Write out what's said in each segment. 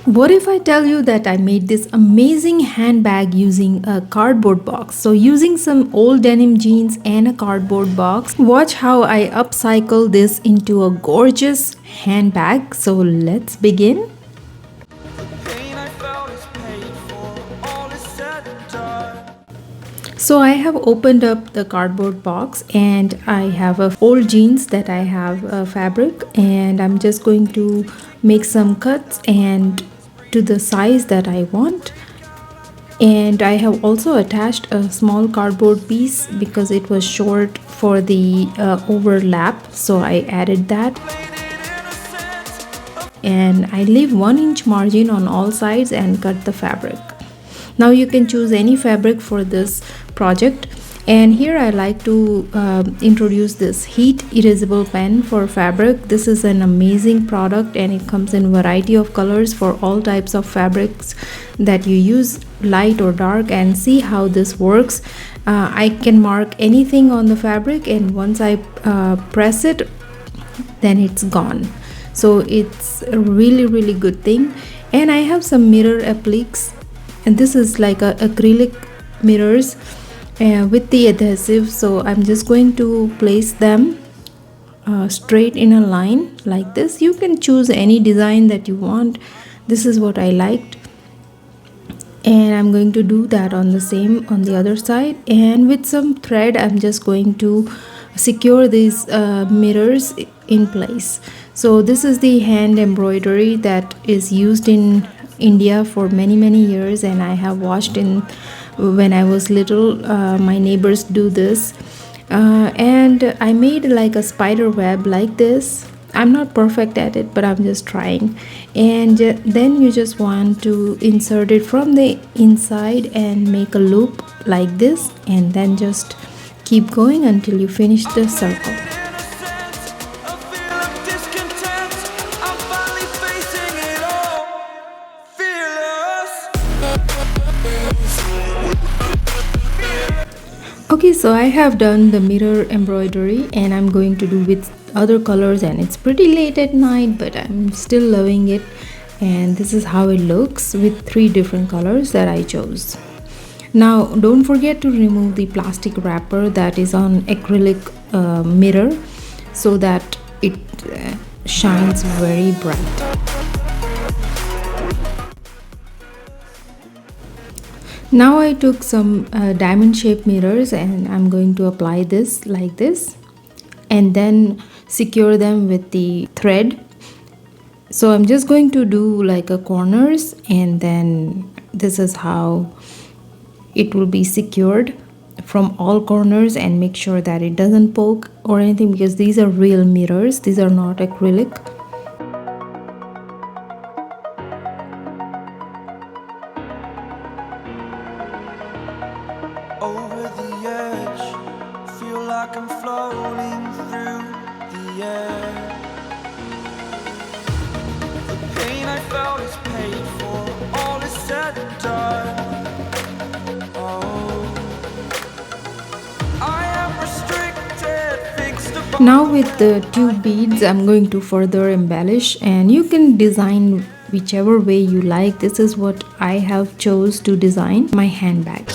What if I tell you that I made this amazing handbag using a cardboard box? So using some old denim jeans and a cardboard box, watch how I upcycle this into a gorgeous handbag. So let's begin. So I have opened up the cardboard box and I have a old jeans that I have fabric, and I'm just going to make some cuts and to the size that I want. And I have also attached a small cardboard piece because it was short for the overlap, so I added that. And I leave 1 inch margin on all sides and cut the fabric. Now you can choose any fabric for this project, and here I like to introduce this heat erasable pen for fabric. This is an amazing product and it comes in variety of colors for all types of fabrics that you use, light or dark. And see how this works. I can mark anything on the fabric, and once I press it, then it's gone. So it's a really good thing. And I have some mirror appliques, and this is like a acrylic mirrors with the adhesive. So I'm just going to place them straight in a line like this. You can choose any design that you want. This is what I liked, and I'm going to do that on the other side. And with some thread I'm just going to secure these mirrors in place. So this is the hand embroidery that is used in India for many years, and I have watched in when I was little. My neighbors do this, and I made like a spider web like this. I'm not perfect at it, but I'm just trying. And then you just want to insert it from the inside and make a loop like this, and then just keep going until you finish the circle. Okay, so I have done the mirror embroidery, and I'm going to do with other colors, and it's pretty late at night, but I'm still loving it. And this is how it looks with 3 different colors that I chose. Now don't forget to remove the plastic wrapper that is on acrylic mirror so that it shines very bright. Now I took some diamond shaped mirrors, and I'm going to apply this like this and then secure them with the thread. So I'm just going to do like a corners, and then this is how it will be secured from all corners, and make sure that it doesn't poke or anything, because these are real mirrors, these are not acrylic. Over the edge, feel like I'm floating through the air. The pain I felt is paid for, all is said and done. Oh, I am restricted, fixed upon. Now with the 2 beads, I'm going to further embellish, and you can design whichever way you like. This is what I have chose to design my handbag.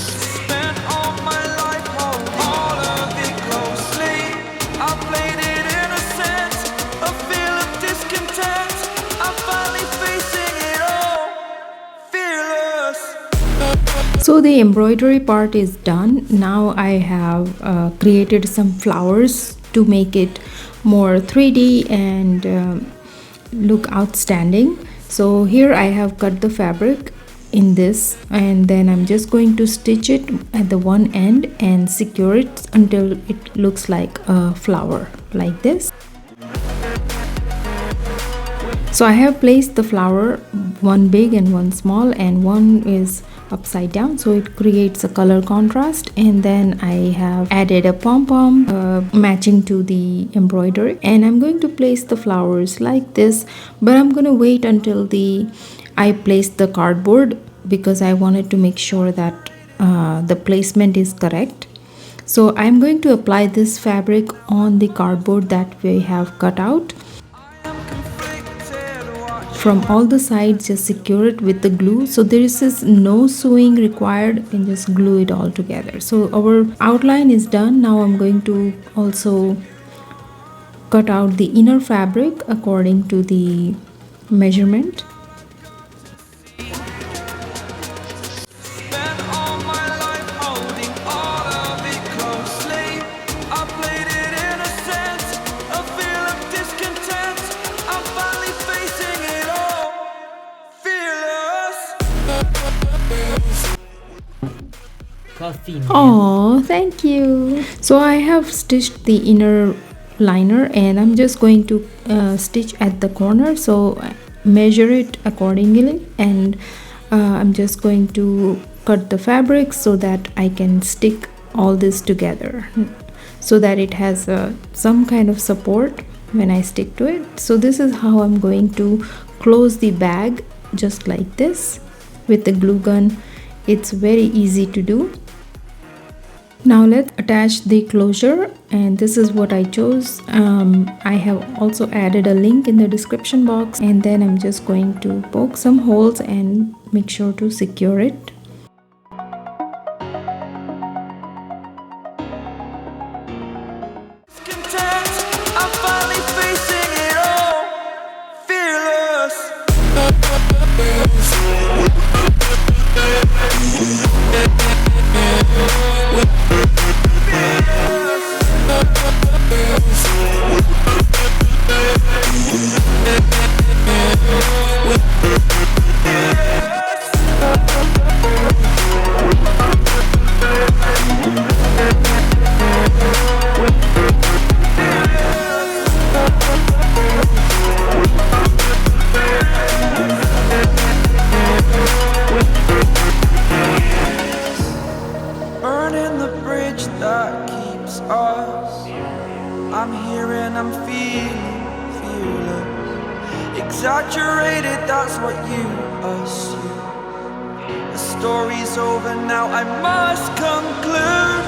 So the embroidery part is done. Now I have created some flowers to make it more 3D and look outstanding. So here I have cut the fabric in this, and then I'm just going to stitch it at the one end and secure it until it looks like a flower like this. So I have placed the flower, one big and one small, and one is upside down, so it creates a color contrast. And then I have added a pom-pom matching to the embroidery, and I'm going to place the flowers like this, but I'm going to wait until I place the cardboard, because I wanted to make sure that the placement is correct. So I'm going to apply this fabric on the cardboard that we have cut out. from all the sides, just secure it with the glue. So there is no sewing required, you can just glue it all together. So our outline is done. Now I'm going to also cut out the inner fabric according to the measurement. Oh, thank you. So I have stitched the inner liner and I'm just going to stitch at the corner. So measure it accordingly, and I'm just going to cut the fabric so that I can stick all this together so that it has some kind of support when I stick to it. So this is how I'm going to close the bag, just like this with the glue gun. It's very easy to do. Now let's attach the closure, and this is what I chose. I have also added a link in the description box, and then I'm just going to poke some holes and make sure to secure it. I'm here and I'm feeling fearless. Exaggerated, that's what you assume. The story's over now, I must conclude.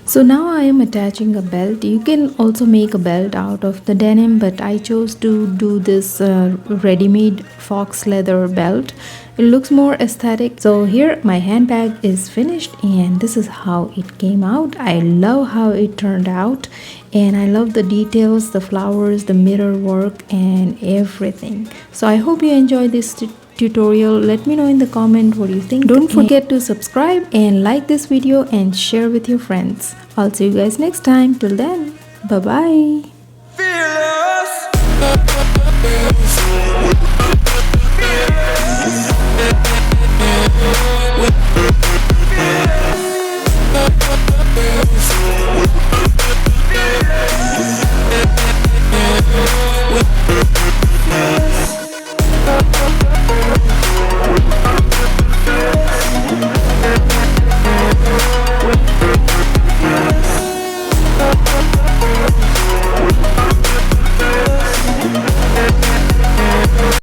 So now I am attaching a belt. You can also make a belt out of the denim, but I chose to do this ready-made fox leather belt. It looks more aesthetic. So here my handbag is finished, and this is how it came out. I love how it turned out, and I love the details, the flowers, the mirror work, and everything. So I hope you enjoyed this tutorial. Let me know in the comment what you think. Don't forget to subscribe and like this video and share with your friends. I'll see you guys next time. Till then, bye bye. Fearless.